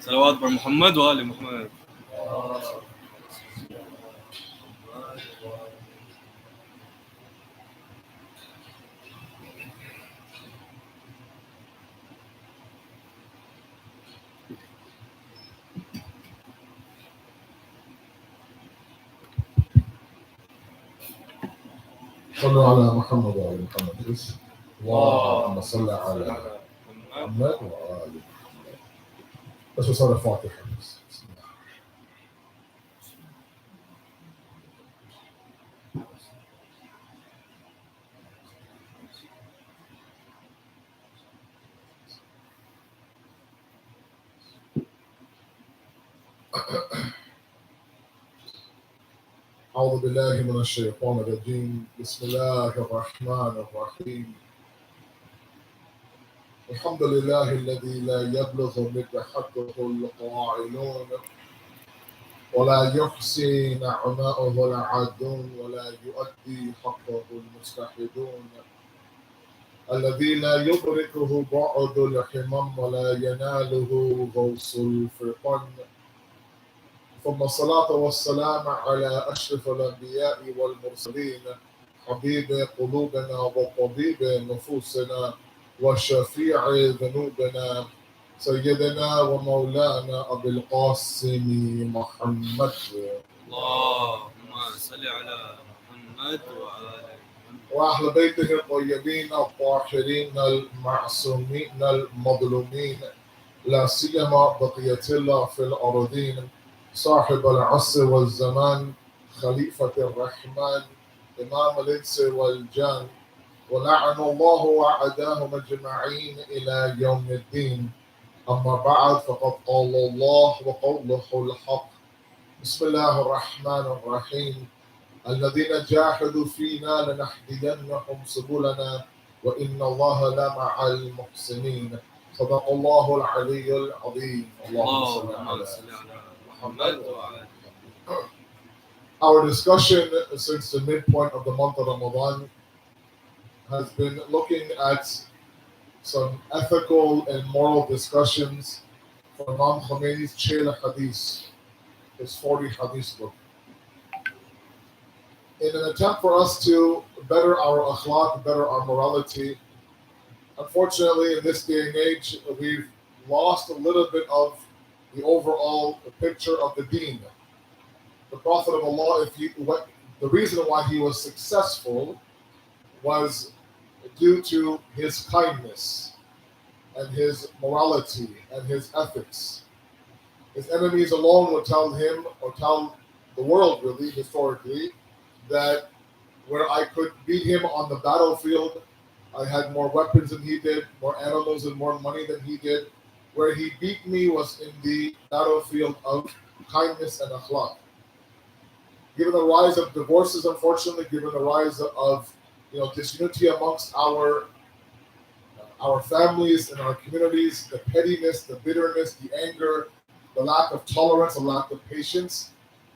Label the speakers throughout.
Speaker 1: صلوات بر محمد وآل محمد.
Speaker 2: صلوا على محمد وآل محمد. اللهم صل على محمد وآل محمد. بس وصل الفاتحة. أعوذ بالله من الشيطان الرجيم. بسم الله الرحمن الرحيم. الحمد لله الذي لا يبلغ مدحته القائلون ولا يحصي نعماءه العادون ولا يؤدي حقه المستحدون، الذي لا يدركه بعد الحمم ولا يناله غوص الفطن، ثم الصلاة والسلام على أشرف الأنبياء والمرسلين، حبيب قلوبنا وطبيب نفوسنا وشفيع ذنوبنا، سيدنا ومولانا أبي القاسم محمد.
Speaker 1: اللهم صل على محمد وآل
Speaker 2: وأهل بيته الطيبين الطاهرين المعصومين المظلومين، لا سيما بقية الله في الأرضين، صاحب العصر والزمان، خليفة الرحمن، إمام الإنس والجان، ولعن الله وعداهم أجمعين إلى يوم الدين. أما بعد، فقد قال الله وقوله الحق. بسم الله الرحمن الرحيم. الذين جاهدوا فينا لنهدينهم سبلنا وإن الله لمع المحسنين. صدق الله العلي العظيم.
Speaker 1: اللهم صل على محمد وآل محمد.
Speaker 2: Our discussion since the midpoint of the month of Ramadan has been looking at some ethical and moral discussions from Imam Khomeini's Chela Hadith, his 40 Hadith book. In an attempt for us to better our akhlaq, better our morality, unfortunately in this day and age, we've lost a little bit of the overall picture of the deen. The Prophet of Allah, the reason why he was successful was due to his kindness and his morality and his ethics. His enemies alone would tell him, or tell the world really, historically, that where I could beat him on the battlefield, I had more weapons than he did, more animals and more money than he did. Where he beat me was in the battlefield of kindness and akhlaq. Given the rise of divorces, unfortunately, given the rise of disunity amongst our families and our communities, the pettiness, the bitterness, the anger, the lack of tolerance, the lack of patience,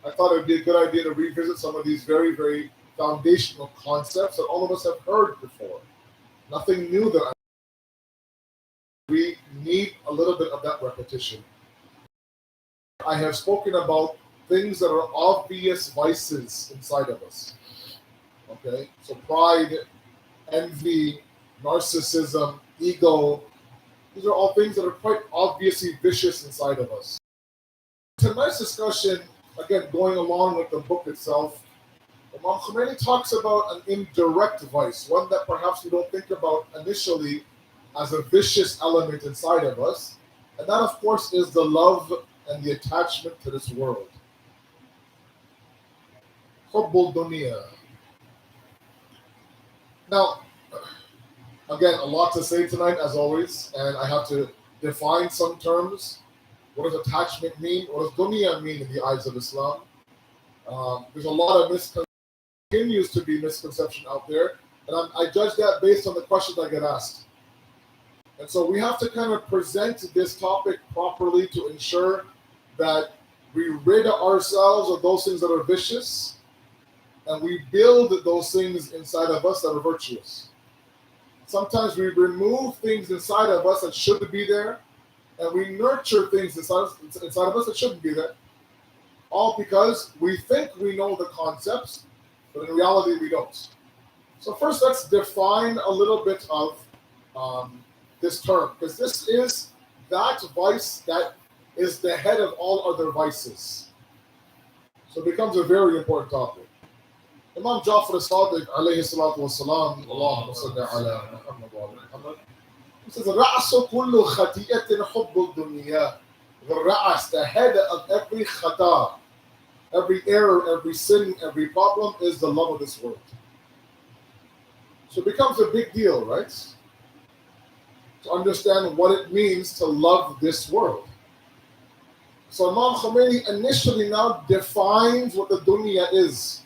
Speaker 2: I thought it would be a good idea to revisit some of these very, very foundational concepts that all of us have heard before. Nothing new that we need a little bit of that repetition. I have spoken about things that are obvious vices inside of us. Okay? So pride, envy, narcissism, ego, these are all things that are quite obviously vicious inside of us. Tonight's discussion, again, going along with the book itself, Imam Khomeini talks about an indirect vice, one that perhaps we don't think about initially as a vicious element inside of us, and that, of course, is the love and the attachment to this world. Hubbul dunya. Now, again, a lot to say tonight, as always, and I have to define some terms. What does attachment mean? What does dunya mean in the eyes of Islam? There's a lot of continues to be misconception out there, and I judge that based on the questions I get asked. And so we have to kind of present this topic properly to ensure that we rid ourselves of those things that are vicious, and we build those things inside of us that are virtuous. Sometimes we remove things inside of us that shouldn't be there, and we nurture things inside of us that shouldn't be there. All because we think we know the concepts, but in reality we don't. So first, let's define a little bit of this term, because this is that vice that is the head of all other vices. So it becomes a very important topic. Imam Jafri Sadiq alayhi salatu wasalam, Allahumma salli ala Muhammad wa ala Muhammad, he says, Ra'asu kullu khati'atin hubbu dunya. The ra'as, the head of every khata, every error, every sin, every problem is the love of this world. So it becomes a big deal, right? To understand what it means to love this world. So Imam Khomeini initially now defines what the dunya is.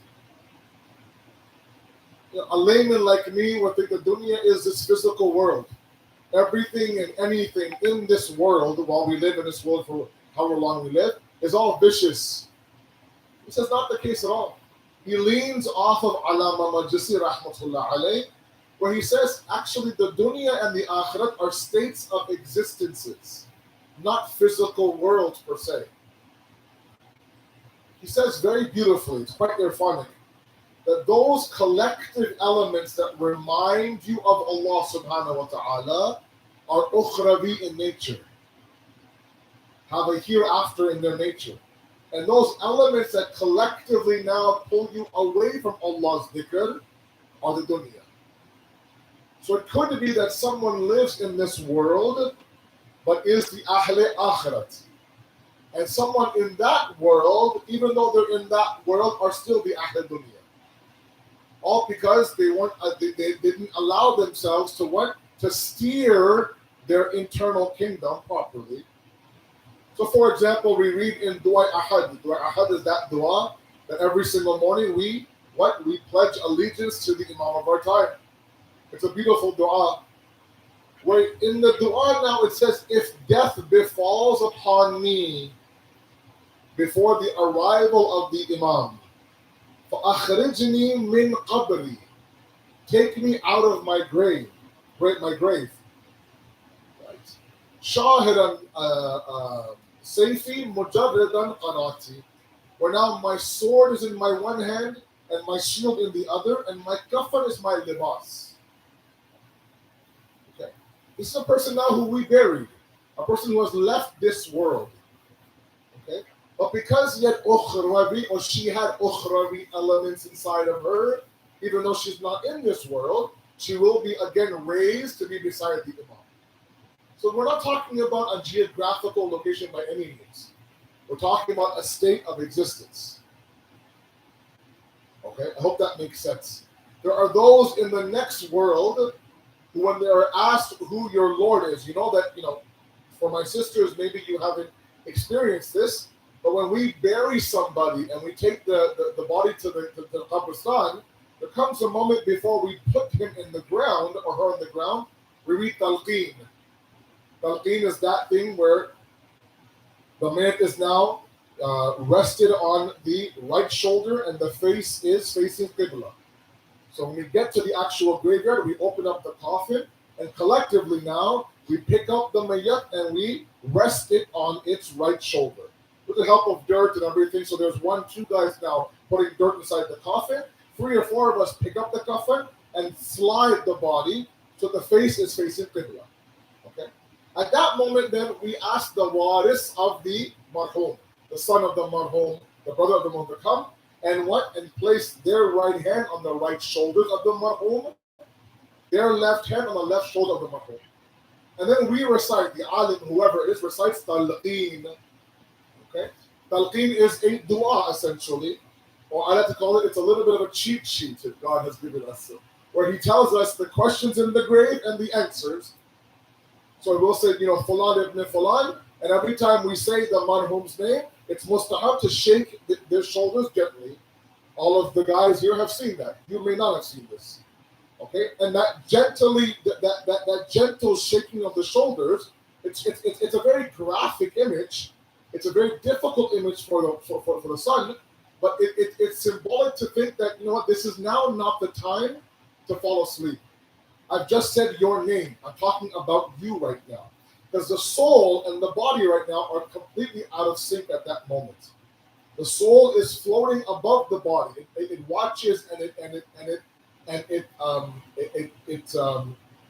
Speaker 2: A layman like me would think the dunya is this physical world. Everything and anything in this world, while we live in this world for however long we live, is all vicious. This is not the case at all. He leans off of Allama Majlisi rahmatullah alayh, where he says actually the dunya and the akhirat are states of existences, not physical worlds per se. He says very beautifully, it's quite irfanic, that those collective elements that remind you of Allah subhanahu wa ta'ala are ukhravi in nature, have a hereafter in their nature. And those elements that collectively now pull you away from Allah's dhikr are the dunya. So it could be that someone lives in this world but is the ahle akhirat. And someone in that world, even though they're in that world, are still the ahle dunya. All because they didn't allow themselves to steer their internal kingdom properly. So, for example, we read in Dua Ahad. Dua Ahad is that dua that every single morning we pledge allegiance to the Imam of our time. It's a beautiful dua. Where in the dua now it says, if death befalls upon me before the arrival of the Imam, فَأَخْرِجْنِي مِنْ قَبْرِي. Take me out of my grave. My grave. Right. شَاهِرًا سَيْفِي مُجَرِّدًا قَنَاتِي. Where now my sword is in my one hand and my shield in the other, and my kafan is my libas. Okay. This is a person now who we buried, a person who has left this world. Okay. But because yet ukhrawi, or she had ukhrawi elements inside of her, even though she's not in this world, she will be again raised to be beside the Imam. So we're not talking about a geographical location by any means. We're talking about a state of existence. Okay, I hope that makes sense. There are those in the next world who, when they are asked who your Lord is, for my sisters, maybe you haven't experienced this, but when we bury somebody and we take the body to the qabristan, there comes a moment before we put him in the ground or her in the ground, we read talqeen. Talqeen is that thing where the man is now rested on the right shoulder and the face is facing Qibla. So when we get to the actual graveyard, we open up the coffin and collectively now we pick up the mayyat and we rest it on its right shoulder with the help of dirt and everything. So there's 2 guys now putting dirt inside the coffin. 3 or 4 of us pick up the coffin and slide the body so the face is facing Qibla. Okay. At that moment, then we ask the waris of the marhum, the son of the marhum, the brother of the marhum, to come and place their right hand on the right shoulders of the marhum, their left hand on the left shoulder of the marhum. And then we recite, the alim, whoever it is, recites talqeen. Okay? Talqeen is a dua, essentially, or I like to call it, it's a little bit of a cheat sheet that God has given us, where he tells us the questions in the grave and the answers. So we'll say, Fulan ibn Fulan, and every time we say the marhum's name, it's mustahab to shake their shoulders gently. All of the guys here have seen that. You may not have seen this. Okay? And that that gentle shaking of the shoulders, it's a very graphic image. It's a very difficult image for the son, but it's symbolic to think that, this is now not the time to fall asleep. I've just said your name. I'm talking about you right now. Because the soul and the body right now are completely out of sync at that moment. The soul is floating above the body. It watches and it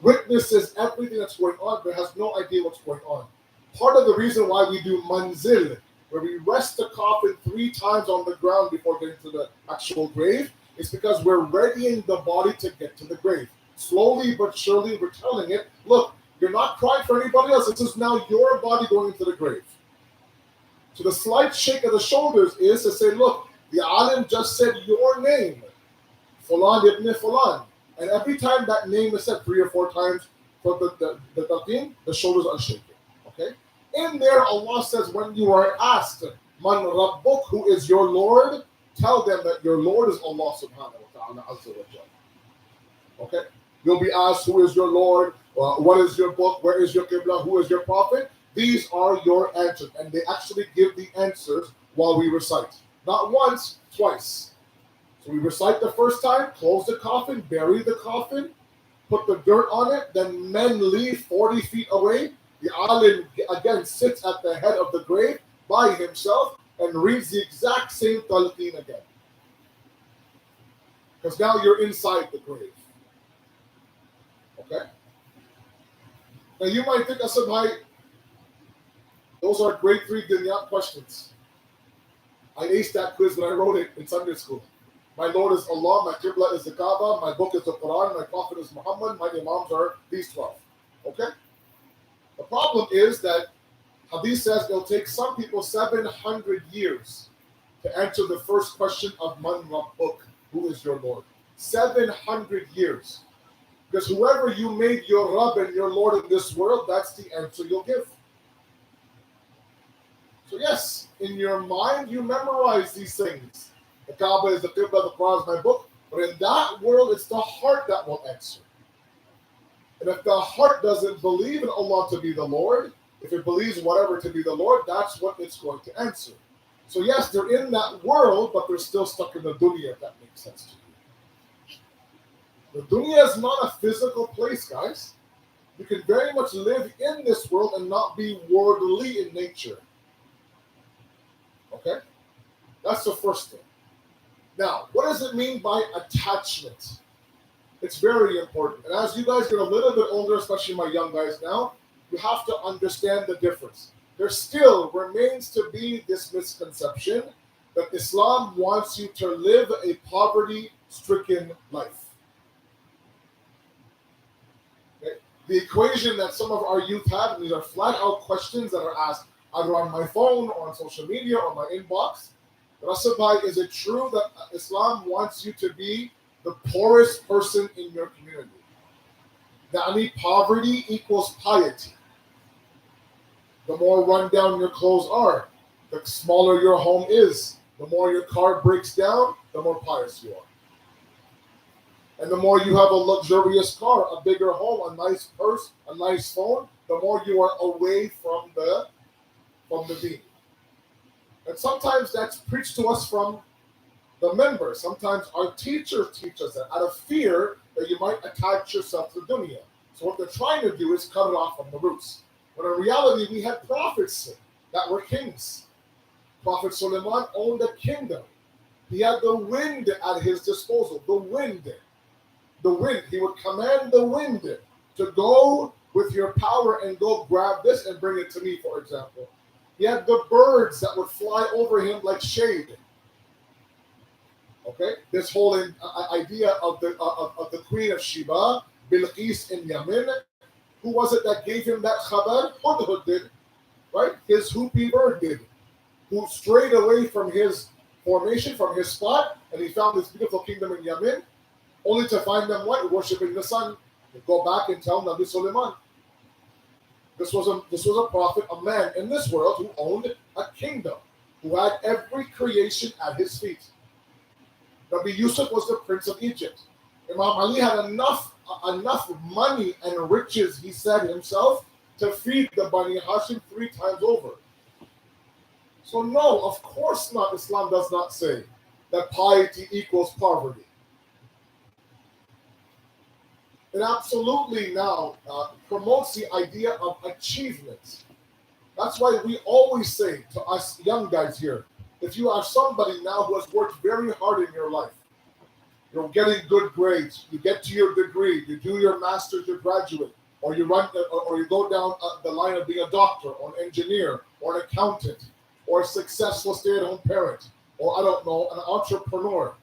Speaker 2: witnesses everything that's going on, but has no idea what's going on. Part of the reason why we do manzil, where we rest the coffin 3 times on the ground before getting to the actual grave, is because we're readying the body to get to the grave. Slowly but surely, we're telling it, look, you're not crying for anybody else. This is now your body going into the grave. So the slight shake of the shoulders is to say, look, the alim just said your name, Fulan ibn Fulan. And every time that name is said 3 or 4 times for the talqeen, the shoulders are shaking. Okay? In there, Allah says, when you are asked, Man Rabbuk, who is your Lord, tell them that your Lord is Allah subhanahu wa ta'ala azza wa jalla. Okay? You'll be asked, who is your Lord? What is your book? Where is your Qibla? Who is your Prophet? These are your answers. And they actually give the answers while we recite. Not once, twice. So we recite the first time, close the coffin, bury the coffin, put the dirt on it, then men leave 40 feet away. The alim again sits at the head of the grave by himself and reads the exact same talqeen again. Because now you're inside the grave. Okay? Now you might think, Asad, those are grade 3 Dinyat questions. I aced that quiz when I wrote it in Sunday school. My Lord is Allah, my Qibla is the Kaaba, my book is the Quran, my Prophet is Muhammad, my Imams are these 12. Okay? The problem is that Hadith says it'll take some people 700 years to answer the first question of Man Rabbuk, who is your Lord. 700 years. Because whoever you made your Rabb and your Lord in this world, that's the answer you'll give. So yes, in your mind, you memorize these things. The Kaaba is the Qibla, the Quran is my book. But in that world, it's the heart that will answer. And if the heart doesn't believe in Allah to be the Lord, if it believes whatever to be the Lord, that's what it's going to answer. So yes, they're in that world, but they're still stuck in the dunya, if that makes sense to you. The dunya is not a physical place, guys. You can very much live in this world and not be worldly in nature. Okay? That's the first thing. Now, what does it mean by attachment? It's very important. And as you guys get a little bit older, especially my young guys now, you have to understand the difference. There still remains to be this misconception that Islam wants you to live a poverty-stricken life. Okay? The equation that some of our youth have, and these are flat-out questions that are asked either on my phone or on social media or my inbox. Rasabai, is it true that Islam wants you to be the poorest person in your community? That poverty equals piety. The more run down your clothes are, the smaller your home is. The more your car breaks down, the more pious you are. And the more you have a luxurious car, a bigger home, a nice purse, a nice phone, the more you are away from the deen. And sometimes that's preached to us from the members. Sometimes our teachers teach us that out of fear that you might attach yourself to dunya. So what they're trying to do is cut it off from the roots. But in reality, we had prophets that were kings. Prophet Suleiman owned a kingdom. He had the wind at his disposal. The wind. He would command the wind to go with your power and go grab this and bring it to me, for example. He had the birds that would fly over him like shade. Okay, this whole idea of the Queen of Sheba, Bilqis in Yemen, who was it that gave him that khabar? Hudhud did, right? His hoopy bird did, who strayed away from his formation, from his spot, and he found this beautiful kingdom in Yemen, only to find them what? Worshipping the sun. He'd go back and tell Nabi Sulaiman. This was a prophet, a man in this world who owned a kingdom, who had every creation at his feet. Nabi Yusuf was the prince of Egypt. Imam Ali had enough money and riches, he said himself, to feed the Bani Hashim 3 times over. So no, of course not. Islam does not say that piety equals poverty. It absolutely now promotes the idea of achievement. That's why we always say to us young guys here, if you are somebody now who has worked very hard in your life, you're getting good grades, you get to your degree, you do your master's, you graduate, or you go down the line of being a doctor or an engineer or an accountant or a successful stay-at-home parent or, I don't know, an entrepreneur.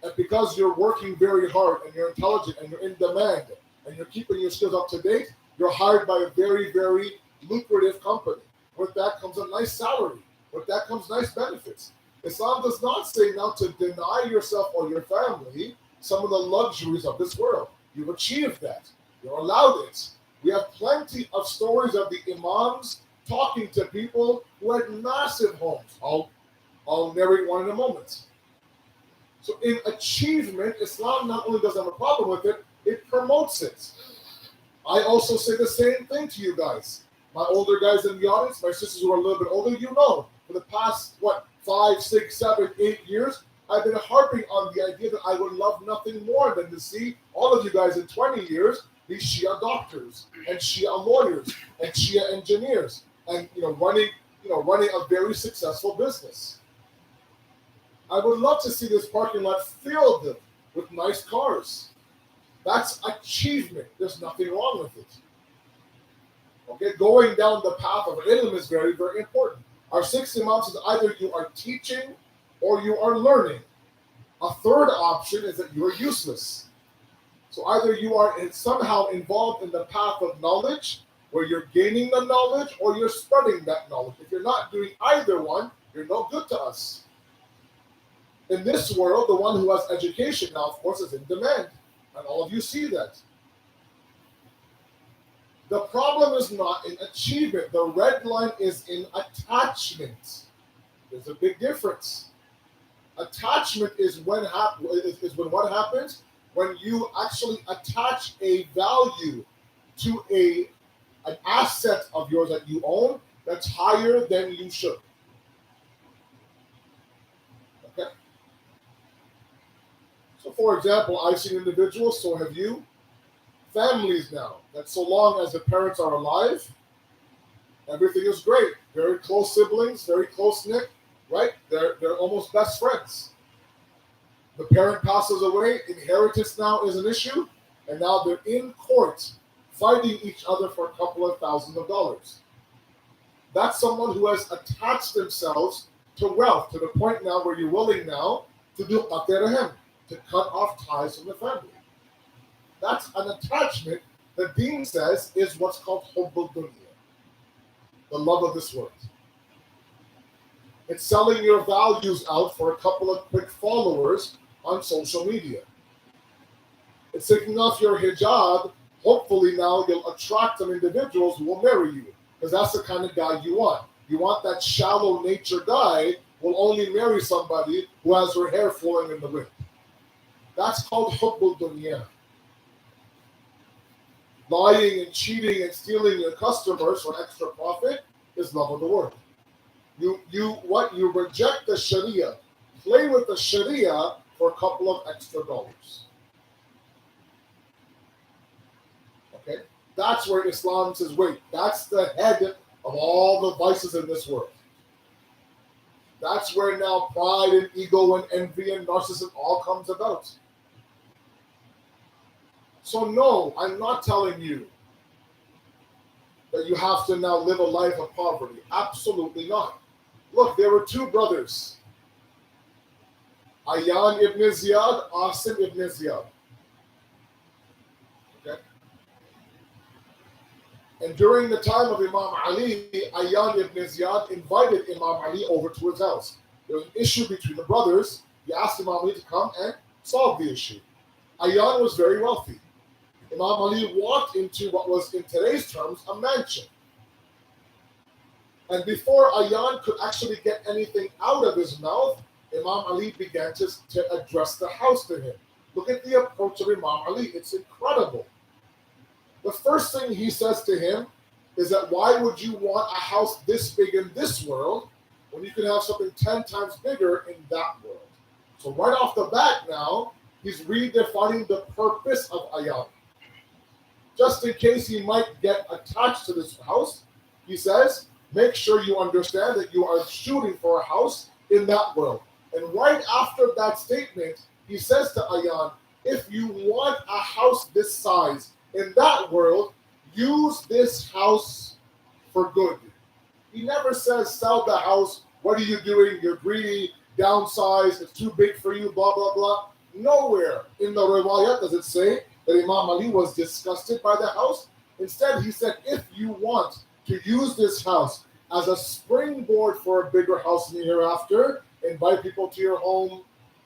Speaker 2: And because you're working very hard and you're intelligent and you're in demand and you're keeping your skills up to date, you're hired by a very, very lucrative company. With that comes a nice salary. With that comes nice benefits. Islam does not say now to deny yourself or your family some of the luxuries of this world. You've achieved that. You're allowed it. We have plenty of stories of the imams talking to people who had massive homes. I'll narrate one in a moment. So in achievement, Islam not only doesn't have a problem with it, it promotes it. I also say the same thing to you guys. My older guys in the audience, my sisters who are a little bit older, you know, for the past, 5, 6, 7, 8 years, I've been harping on the idea that I would love nothing more than to see all of you guys in 20 years be Shia doctors and Shia lawyers and Shia engineers and running a very successful business. I would love to see this parking lot filled with nice cars. That's achievement. There's nothing wrong with it. Okay, going down the path of ilm is very, very important. Our 6 imams is either you are teaching or you are learning. A third option is that you are useless. So either you are somehow involved in the path of knowledge, where you're gaining the knowledge, or you're spreading that knowledge. If you're not doing either one, you're no good to us. In this world, the one who has education now, of course, is in demand. And all of you see that. The problem is not in achievement. The red line is in attachment. There's a big difference. Attachment is when what happens when you actually attach a value to an asset of yours that you own that's higher than you should. So, for example, I've seen individuals, so have you, families now, that so long as the parents are alive, everything is great. Very close siblings, very close knit, right? They're almost best friends. The parent passes away, inheritance now is an issue, and now they're in court fighting each other for a couple of $1,000s. That's someone who has attached themselves to wealth to the point now where you're willing now to do qatirahem, to cut off ties from the family. That's an attachment that Deen says is what's called hubbul dunya, the love of this world. It's selling your values out for a couple of quick followers on social media. It's taking off your hijab. Hopefully now you'll attract some individuals who will marry you, because that's the kind of guy you want. You want that shallow nature guy who will only marry somebody who has her hair flowing in the wind. That's called hubbul dunya. Lying and cheating and stealing your customers for extra profit is love of the world. You reject the Sharia, play with the Sharia for a couple of extra dollars. Okay? That's where Islam says, wait, that's the head of all the vices in this world. That's where now pride and ego and envy and narcissism all comes about. So no, I'm not telling you that you have to now live a life of poverty. Absolutely not. Look, there were two brothers. Ayyan ibn Ziyad, Asim ibn Ziyad. Okay? And during the time of Imam Ali, Ayyan ibn Ziyad invited Imam Ali over to his house. There was an issue between the brothers. He asked Imam Ali to come and solve the issue. Ayyan was very wealthy. Imam Ali walked into what was, in today's terms, a mansion. And before Ayyan could actually get anything out of his mouth, Imam Ali began to address the house to him. Look at the approach of Imam Ali. It's incredible. The first thing he says to him is that why would you want a house this big in this world when you can have something 10 times bigger in that world? So right off the bat now, he's redefining the purpose of Ayyan. Just in case he might get attached to this house, he says, make sure you understand that you are shooting for a house in that world. And right after that statement, he says to Ayyan, if you want a house this size in that world, use this house for good. He never says, sell the house, what are you doing, you're greedy, downsize, it's too big for you, blah, blah, blah. Nowhere in the riwayat does it say that Imam Ali was disgusted by the house. Instead, he said, if you want to use this house as a springboard for a bigger house in the hereafter, invite people to your home,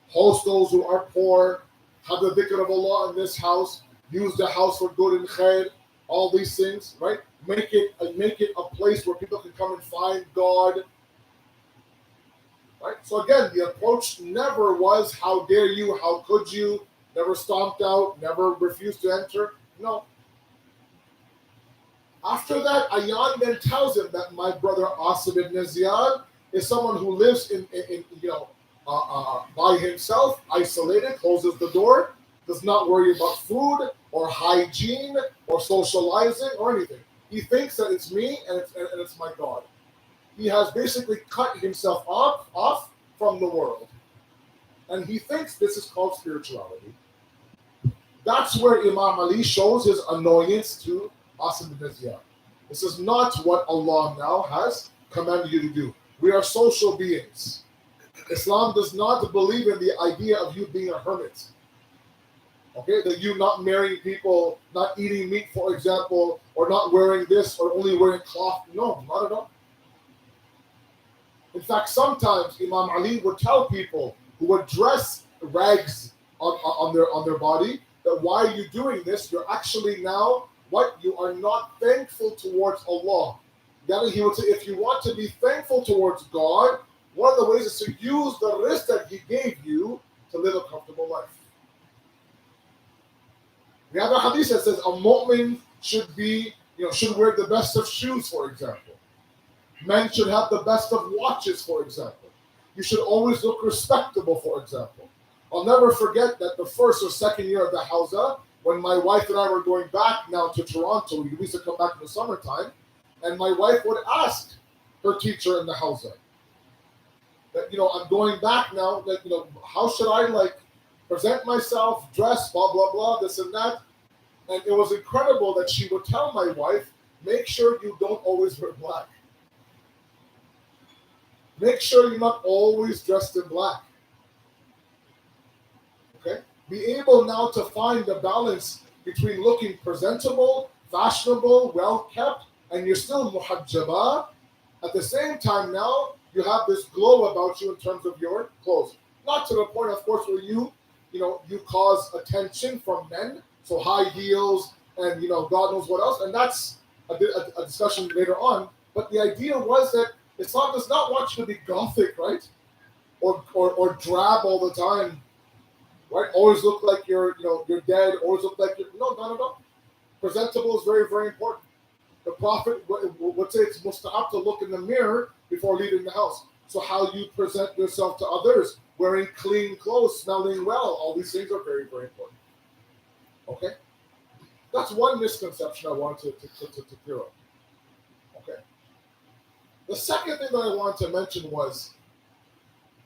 Speaker 2: host those who are poor, have the dhikr of Allah in this house, use the house for good and khair, all these things, right? Make it a place where people can come and find God. Right? So again, the approach never was, how dare you, how could you, never stomped out, never refused to enter. No. After that, Ayyan then tells him that my brother Asad ibn Ziyad is someone who lives by himself, isolated, closes the door, does not worry about food or hygiene or socializing or anything. He thinks that it's me and it's my God. He has basically cut himself off from the world. And he thinks this is called spirituality. That's where Imam Ali shows his annoyance to Asad ibn Ziyad. This is not what Allah now has commanded you to do. We are social beings. Islam does not believe in the idea of you being a hermit. Okay, that you not marrying people, not eating meat, for example, or not wearing this, or only wearing cloth. No, not at all. In fact, sometimes Imam Ali would tell people who would dress rags on their body that why are you doing this? You're actually now you are not thankful towards Allah. Then he would say, if you want to be thankful towards God, one of the ways is to use the rizq that He gave you to live a comfortable life. We have a hadith that says a mu'min should wear the best of shoes, for example. Men should have the best of watches, for example. You should always look respectable, for example. I'll never forget that the first or second year of the Hausa, when my wife and I were going back now to Toronto, we used to come back in the summertime, and my wife would ask her teacher in the Hausa that, I'm going back now, like, how should I, like, present myself, dress, blah, blah, blah, this and that. And it was incredible that she would tell my wife, make sure you don't always wear black. Make sure you're not always dressed in black. Okay? Be able now to find the balance between looking presentable, fashionable, well kept, and you're still muhajjaba. At the same time now, you have this glow about you in terms of your clothes. Not to the point, of course, where you cause attention from men, so high heels and, God knows what else, and that's a discussion later on. But the idea was that Islam does not want you to be gothic, right? Or drab all the time, right? Always look like you're dead. Always look like you're no. Presentable is very, very important. The Prophet would say it's mustahab to look in the mirror before leaving the house. So how you present yourself to others, wearing clean clothes, smelling well, all these things are very, very important. Okay? That's one misconception I wanted to clear up. Okay. The second thing that I wanted to mention was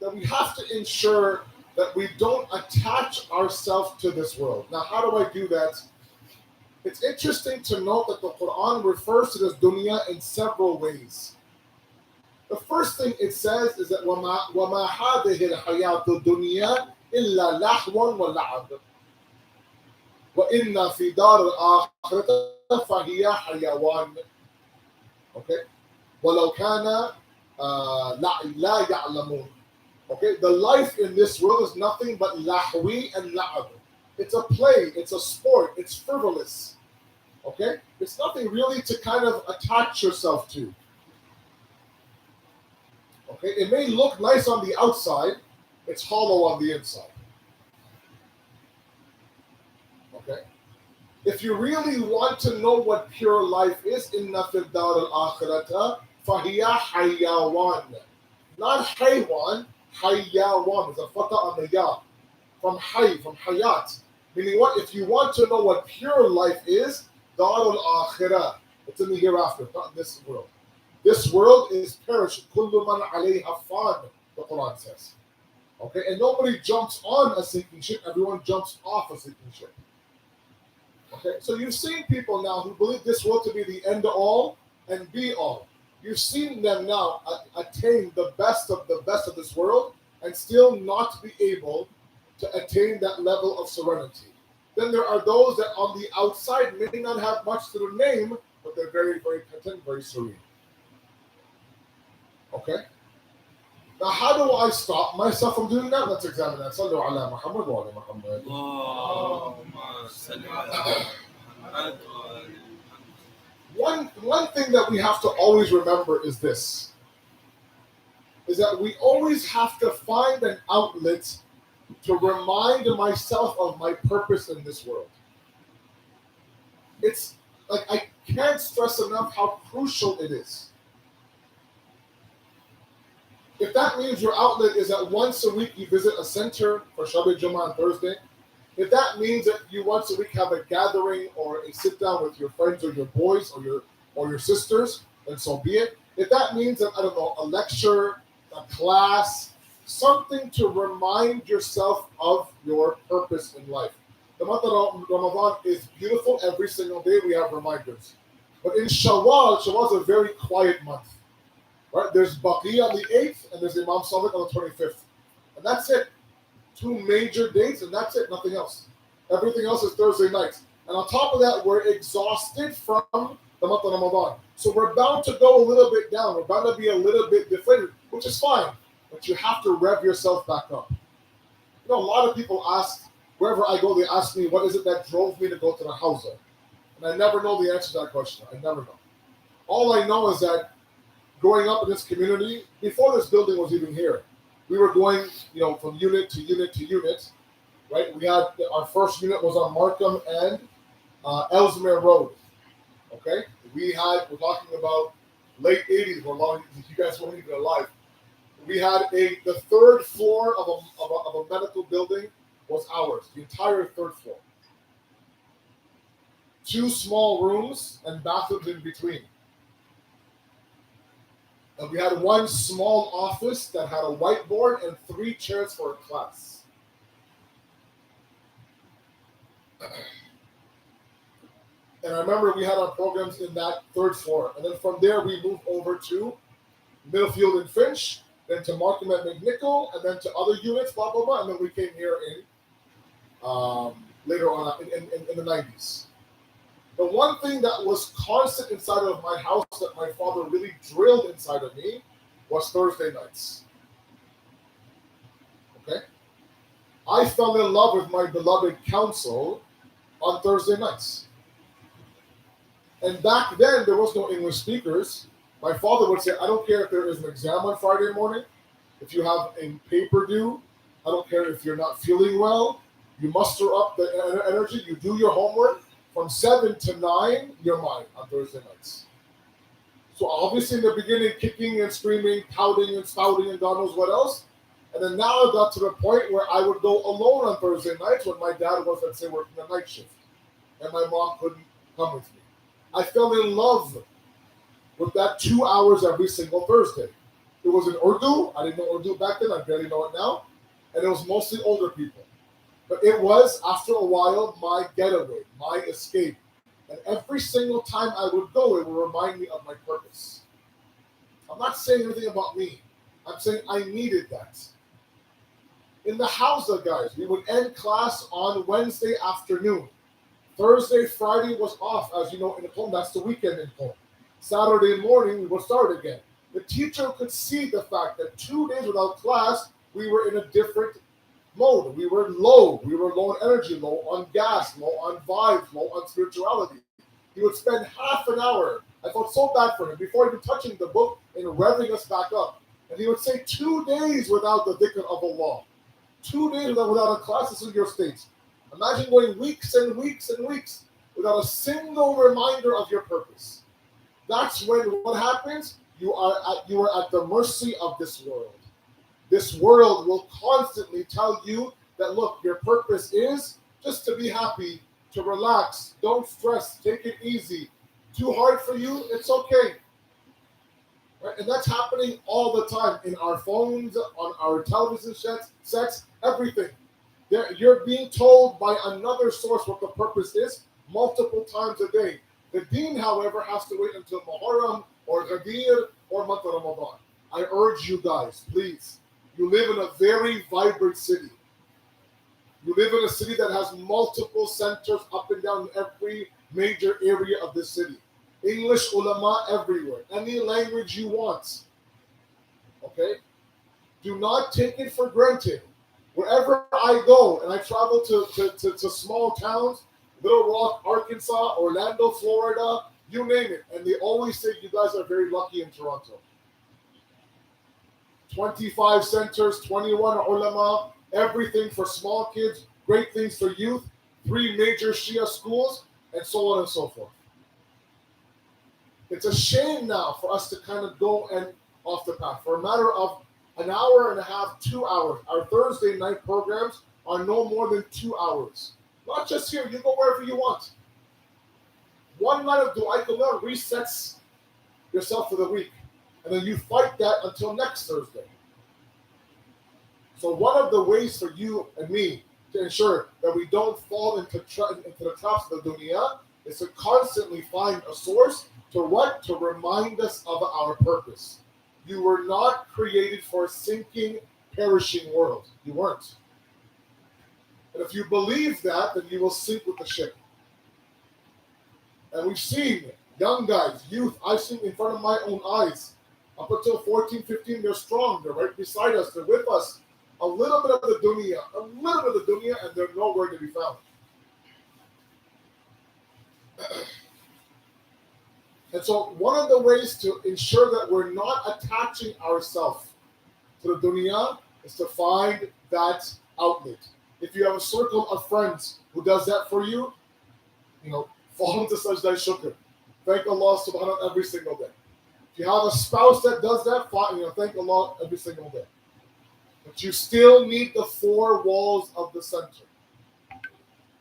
Speaker 2: that we have to ensure that we don't attach ourselves to this world. Now, how do I do that? It's interesting to note that the Quran refers to this dunya in several ways. The first thing it says is that وَمَا هَذِهِ الْحَيَاةُ الدُّنْيَا إِلَّا لَحْوٌ وَلَعَبٌ وَإِنَّ فِي دَارِ الْآخِرَةِ فَهِيَ حَيَوَانٌ. Okay? وَلَوْ كَانَ لَا يَعْلَمُونَ. Okay? The life in this world is nothing but lahwi and la'ab. It's a play, it's a sport, it's frivolous. Okay? It's nothing really to kind of attach yourself to. Okay? It may look nice on the outside, it's hollow on the inside. Okay? If you really want to know what pure life is, inna fil dar al-akhirata fahiya hayyawan. Not haywan, hayyawan. There's a fatha on the ya. From hayat. Meaning what? If you want to know what pure life is, dar al-akhirah. It's in the hereafter, not in this world. This world is perishing. Kullu man alayha fan, the Quran says. Okay? And nobody jumps on a sinking ship. Everyone jumps off a sinking ship. Okay, so you've seen people now who believe this world to be the end all and be all. You've seen them now attain the best of this world and still not be able to attain that level of serenity. Then there are those that on the outside may not have much to their name, but they're very, very content, very serene. Okay? Now, how do I stop myself from doing that? Let's examine that. Sallu ala Muhammad wa ala Muhammad.
Speaker 1: Allahumma salli ala Muhammad wa ala Muhammad.
Speaker 2: One thing that we have to always remember is this, is that we always have to find an outlet to remind myself of my purpose in this world. It's like I can't stress enough how crucial it is. If that means your outlet is that once a week you visit a center for Shabbat Jummah on Thursday, if that means that you once a week have a gathering or a sit down with your friends or your boys or your sisters, then so be it. If that means that, I don't know, a lecture, a class, something to remind yourself of your purpose in life. The month of Ramadan is beautiful. Every single day we have reminders. But in Shawwal is a very quiet month. Right? There's Baqiyah on the 8th and there's Imam Sadiq on the 25th. And that's it. 2 major dates and that's it. Nothing else. Everything else is Thursday nights. And on top of that, we're exhausted from the month of Ramadan. So we're bound to go a little bit down. We're bound to be a little bit deflated, which is fine. But you have to rev yourself back up. You know, a lot of people ask, wherever I go, they ask me, what is it that drove me to go to the Hausa? And I never know the answer to that question. I never know. All I know is that growing up in this community, before this building was even here, we were going, from unit to unit to unit, right? We had, our first unit was on Markham and Ellesmere Road, okay? We're talking about late 80s, you guys weren't even alive. We had the third floor of a medical building was ours, the entire third floor. Two small rooms and bathrooms in between. And we had one small office that had a whiteboard and three chairs for a class. And I remember we had our programs in that third floor. And then from there, we moved over to Middlefield and Finch, then to Markham at McNichol, and then to other units, blah, blah, blah. And then we came here in later on in the 90s. The one thing that was constant inside of my house that my father really drilled inside of me was Thursday nights. Okay? I fell in love with my beloved counsel on Thursday nights. And back then, there was no English speakers. My father would say, I don't care if there is an exam on Friday morning, if you have a paper due, I don't care if you're not feeling well, you muster up the energy, you do your homework. From 7 to 9, you're mine on Thursday nights. So obviously in the beginning, kicking and screaming, pouting and spouting and God knows what else. And then now I got to the point where I would go alone on Thursday nights when my dad was, let's say, working a night shift. And my mom couldn't come with me. I fell in love with that 2 hours every single Thursday. It was in Urdu. I didn't know Urdu back then. I barely know it now. And it was mostly older people. But it was, after a while, my getaway, my escape. And every single time I would go, it would remind me of my purpose. I'm not saying anything about me. I'm saying I needed that. In the Hausa, guys, we would end class on Wednesday afternoon. Thursday, Friday was off. As you know, in Qom, that's the weekend in Qom. Saturday morning, we would start again. The teacher could see the fact that 2 days without class, we were in a different mode. We were low. We were low on energy, low on gas, low on vibes, low on spirituality. He would spend half an hour. I felt so bad for him before even touching the book and revving us back up. And he would say 2 days without the dhikr of Allah. 2 days without a class. This is your state. Imagine going weeks and weeks and weeks without a single reminder of your purpose. That's when what happens? You are at the mercy of this world. This world will constantly tell you that, look, your purpose is just to be happy, to relax, don't stress, take it easy. Too hard for you? It's okay. Right? And that's happening all the time in our phones, on our television sets, everything. You're being told by another source what the purpose is multiple times a day. The deen, however, has to wait until Muharram or Ghadir or month of Ramadan. I urge you guys, please. You live in a very vibrant city. You live in a city that has multiple centers up and down in every major area of the city. English ulama everywhere. Any language you want. Okay? Do not take it for granted. Wherever I go, and I travel to small towns, Little Rock, Arkansas, Orlando, Florida, you name it. And they always say you guys are very lucky in Toronto. 25 centers, 21 ulama, everything for small kids, great things for youth, 3 major Shia schools, and so on and so forth. It's a shame now for us to kind of go and off the path. For a matter of an hour and a half, 2 hours. Our Thursday night programs are no more than 2 hours. Not just here, you go wherever you want. One night of Du'a Qamar resets yourself for the week. And then you fight that until next Thursday. So one of the ways for you and me to ensure that we don't fall into the traps of the dunya is to constantly find a source to what? To remind us of our purpose. You were not created for a sinking, perishing world. You weren't. And if you believe that, then you will sink with the ship. And we've seen young guys, youth, I've seen in front of my own eyes. Up until 14, 15, they're strong. They're right beside us. They're with us. A little bit of the dunya, and they're nowhere to be found. And so one of the ways to ensure that we're not attaching ourselves to the dunya is to find that outlet. If you have a circle of friends who does that for you, fall into sajda shukr. Thank Allah subhanahu wa ta'ala every single day. If you have a spouse that does that, fine, thank Allah every single day. But you still need the four walls of the center.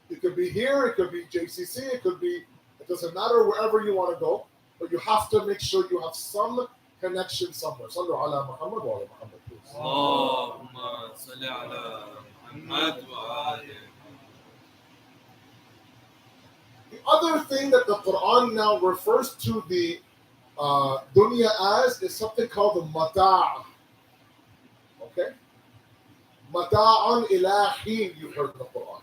Speaker 2: It could be here, it could be JCC, it doesn't matter wherever you want to go, but you have to make sure you have some connection somewhere. Sallu ala Muhammad wa ala Muhammad, please.
Speaker 1: اللهم صل على محمد وآل.
Speaker 2: The other thing that the Quran now refers to the dunya as is something called the mata'. Okay? Mata'an ilahin, you heard in the Quran.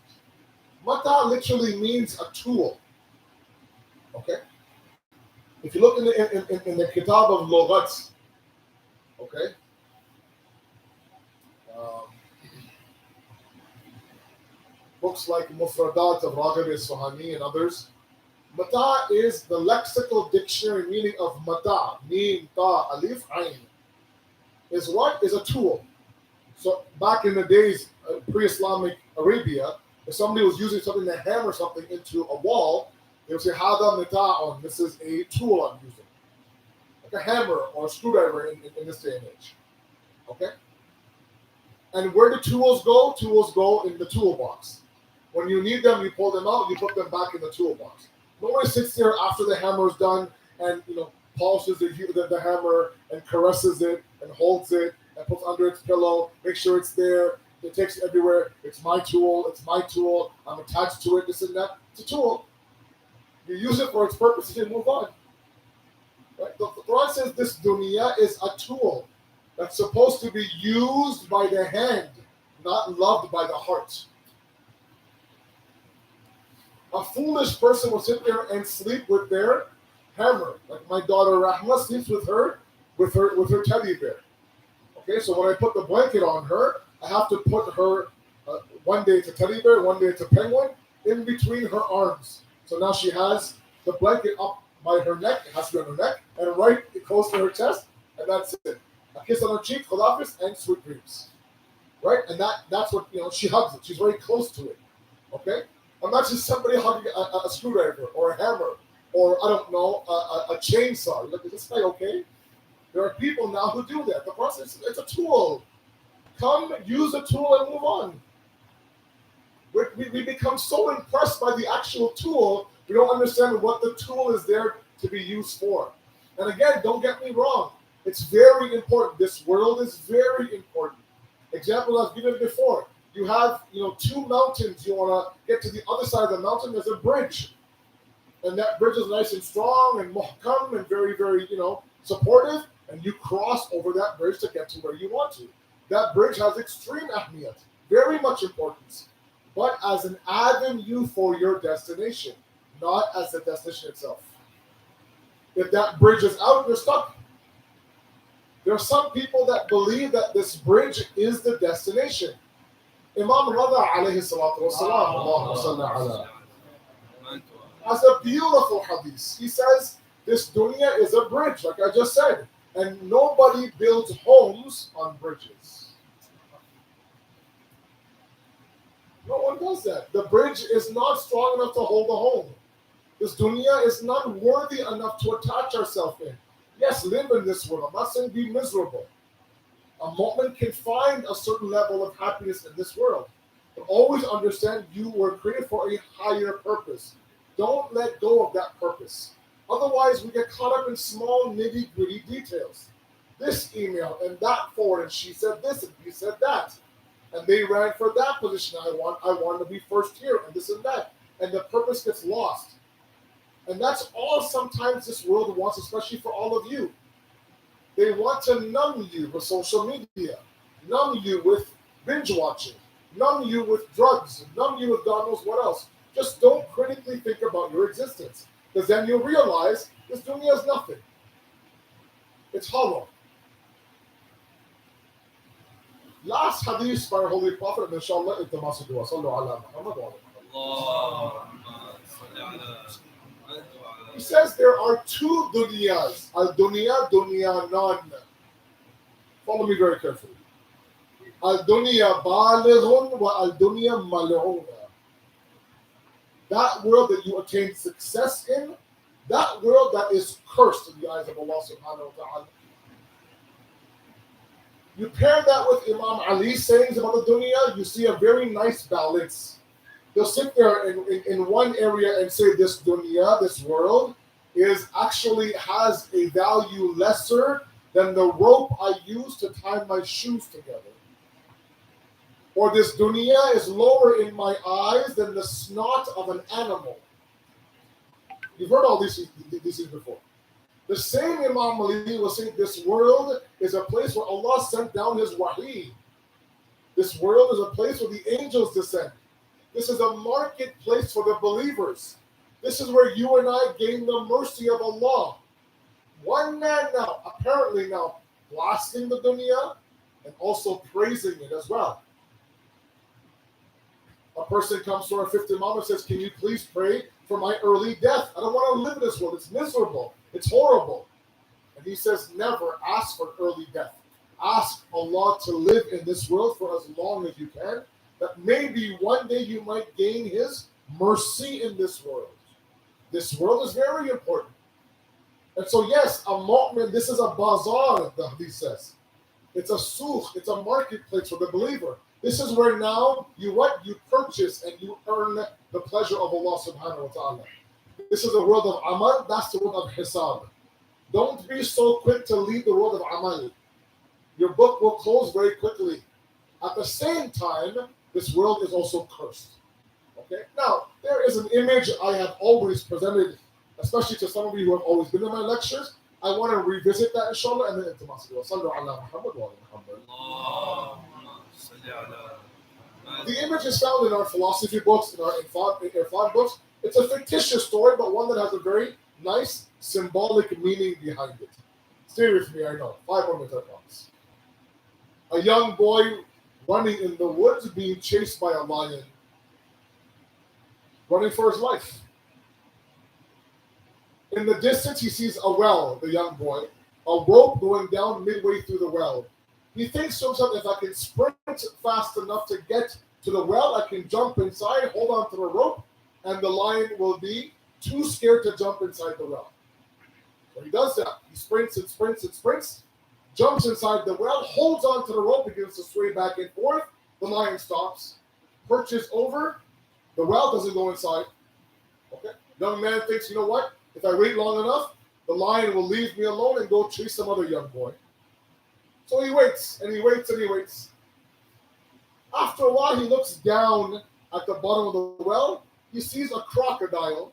Speaker 2: Mata' literally means a tool. Okay? If you look in the Kitab of Lughat, okay? Books like Mufradat of Raghib Isfahani and others, Mata' is the lexical dictionary meaning of mata', mim, ta, alif, ain. Is what? Is a tool. So back in the days, pre-Islamic Arabia, if somebody was using something to hammer something into a wall, they would say, Hada mita'un, this is a tool I'm using. Like a hammer or a screwdriver in this day and age. Okay? And where do tools go? Tools go in the toolbox. When you need them, you pull them out, you put them back in the toolbox. Nobody sits there after the hammer is done and polishes the hammer and caresses it and holds it and puts under its pillow, makes sure it's there, it takes it everywhere. It's my tool, I'm attached to it, this and that. It's a tool. You use it for its purpose and move on. Right? The Quran says this dunya is a tool that's supposed to be used by the hand, not loved by the heart. A foolish person will sit there and sleep with their hammer. Like my daughter Rahma sleeps with her teddy bear. Okay, so when I put the blanket on her, I have to put her, one day it's a teddy bear, one day it's a penguin, in between her arms. So now she has the blanket up by her neck, it has to be on her neck, and right, it goes to her chest, and that's it. A kiss on her cheek, khalafis, and sweet dreams. Right? And that's what, she hugs it. She's very close to it. Okay? Imagine somebody hugging a screwdriver, or a hammer, or, I don't know, a chainsaw. You're like, is this guy okay? There are people now who do that. The process, it's a tool. Come, use the tool, and move on. We become so impressed by the actual tool, we don't understand what the tool is there to be used for. And again, don't get me wrong. It's very important. This world is very important. Example I've given before. You have, two mountains. You want to get to the other side of the mountain. There's a bridge. And that bridge is nice and strong and muhkam and very, very, supportive. And you cross over that bridge to get to where you want to. That bridge has extreme ahmiyat. Very much importance. But as an avenue for your destination, not as the destination itself. If that bridge is out, you're stuck. There are some people that believe that this bridge is the destination. Imam Rada alayhi salatu wasalam has a beautiful hadith. He says, this dunya is a bridge, like I just said. And nobody builds homes on bridges. No one does that. The bridge is not strong enough to hold a home. This dunya is not worthy enough to attach ourselves in. Yes, live in this world. I'm not saying be miserable. A mu'min can find a certain level of happiness in this world. But always understand you were created for a higher purpose. Don't let go of that purpose. Otherwise, we get caught up in small, nitty-gritty details. This email and that forward, and she said this and he said that. And they ran for that position. I want to be first here and this and that. And the purpose gets lost. And that's all sometimes this world wants, especially for all of you. They want to numb you with social media, numb you with binge watching, numb you with drugs, numb you with God knows what else. Just don't critically think about your existence. Because then you'll realize this dunya is nothing. It's hollow. Last hadith by our Holy Prophet, and inshallah, iltamasu dua. Sallu ala Muhammad wa ala Muhammad. He says there are two dunyas. Al-dunya, dunyanan. Follow me very carefully. Al-dunya balighun wa al-dunya mal'una. That world that you attain success in, That world that is cursed in the eyes of Allah subhanahu wa ta'ala. You pair that with Imam Ali's sayings about the dunya, you see a very nice balance. He'll sit there in one area and say this dunya, this world, is actually has a value lesser than the rope I use to tie my shoes together. Or this dunya is lower in my eyes than the snot of an animal. You've heard all these things before. The same Imam Ali was saying this world is a place where Allah sent down His wahi. This world is a place where the angels descend. This is a marketplace for the believers. This is where you and I gain the mercy of Allah. One man now, apparently now, blasting the dunya and also praising it as well. A person comes to our 50 Imam and says, can you please pray for my early death? I don't want to live in this world. It's miserable. It's horrible. And he says, never ask for early death. Ask Allah to live in this world for as long as you can, that maybe one day you might gain His mercy in this world. This world is very important. And so yes, a mu'min, this is a bazaar, the hadith says. It's a souk, it's a marketplace for the believer. This is where now you what? You purchase and you earn the pleasure of Allah subhanahu wa ta'ala. This is the world of amal, that's the world of hisab. Don't be so quick to leave the world of amal. Your book will close very quickly. At the same time, this world is also cursed. Okay? Now, there is an image I have always presented, especially to some of you who have always been in my lectures. I want to revisit that inshallah and then into Masjid. Sallu ala Muhammad wa ala Muhammad. The image is found in our philosophy books, in our Irfan books. It's a fictitious story, but one that has a very nice symbolic meaning behind it. Stay with me, I know. 5 more minutes, I promise. A young boy running in the woods being chased by a lion, running for his life. In the distance, he sees a well, the young boy, a rope going down midway through the well. He thinks to himself, if I can sprint fast enough to get to the well, I can jump inside, hold on to the rope, and the lion will be too scared to jump inside the well. So he does that. He sprints and sprints and sprints, jumps inside the well, holds on to the rope, begins to sway back and forth. The lion stops, perches over. The well doesn't go inside. Okay. Young man thinks, you know what? If I wait long enough, the lion will leave me alone and go chase some other young boy. So he waits and he waits and he waits. After a while, he looks down at the bottom of the well. He sees a crocodile,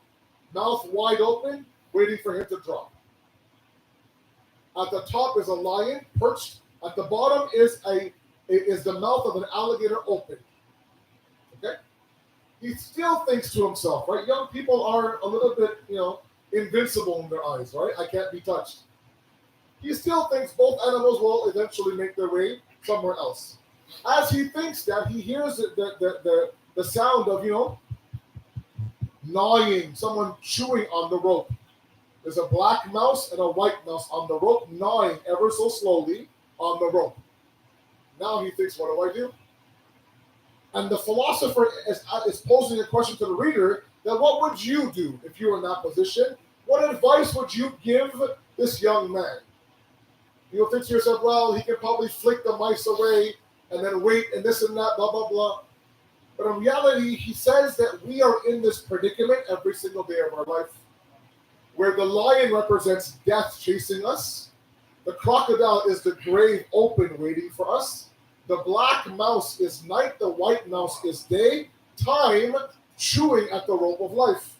Speaker 2: mouth wide open, waiting for him to drop. At the top is a lion perched. At the bottom is the mouth of an alligator open. Okay? He still thinks to himself, right? Young people are a little bit, invincible in their eyes, right? I can't be touched. He still thinks both animals will eventually make their way somewhere else. As he thinks that, he hears the sound of, gnawing, someone chewing on the rope. There's a black mouse and a white mouse on the rope, gnawing ever so slowly on the rope. Now he thinks, what do I do? And the philosopher is posing a question to the reader that what would you do if you were in that position? What advice would you give this young man? You'll think to yourself, well, he can probably flick the mice away and then wait and this and that, blah, blah, blah. But in reality, he says that we are in this predicament every single day of our life, where the lion represents death chasing us, the crocodile is the grave open waiting for us, the black mouse is night, the white mouse is day, time chewing at the rope of life.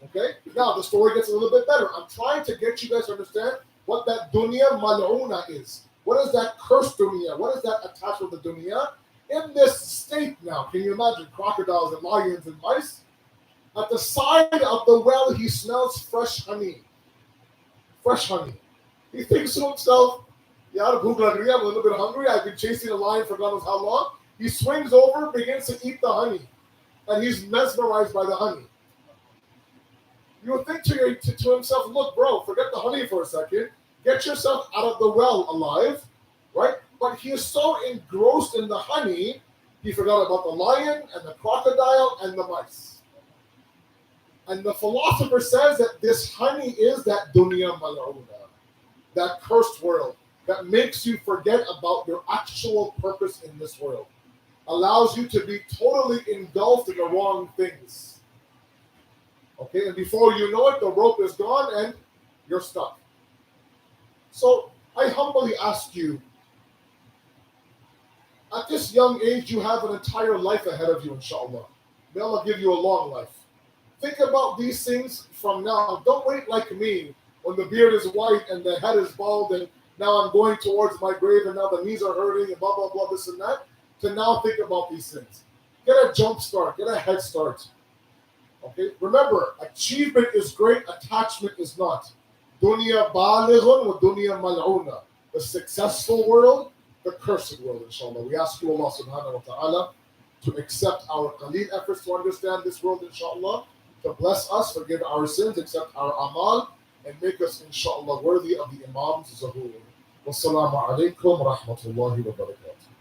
Speaker 2: Okay? Now, the story gets a little bit better. I'm trying to get you guys to understand what that dunya mal'una is. What is that cursed dunya? What is that attached with the dunya? In this state now, can you imagine crocodiles and lions and mice? At the side of the well, he smells fresh honey. Fresh honey. He thinks to himself, yeah, I'm a little bit hungry. I've been chasing a lion for God knows how long. He swings over, begins to eat the honey. And he's mesmerized by the honey. You would think to himself, look, bro, forget the honey for a second. Get yourself out of the well alive, right? But he is so engrossed in the honey, he forgot about the lion and the crocodile and the mice. And the philosopher says that this honey is that dunya mal'una, that cursed world that makes you forget about your actual purpose in this world, allows you to be totally engulfed in the wrong things. Okay, and before you know it, the rope is gone and you're stuck. So I humbly ask you, at this young age, you have an entire life ahead of you, inshallah. May Allah give you a long life. Think about these things from now. Don't wait like me when the beard is white and the head is bald and now I'm going towards my grave and now the knees are hurting and blah, blah, blah, this and that, to now think about these things. Get a jump start, get a head start. Okay? Remember, achievement is great, attachment is not. Dunya balighun wa dunya mal'una. The successful world, the cursed world, inshallah. We ask you, Allah subhanahu wa ta'ala, to accept our qaleel efforts to understand this world, inshallah, to bless us, forgive our sins, accept our amal, and make us, inshallah, worthy of the Imam's zuhur. Wassalamu alaikum wa rahmatullahi wa barakatuh.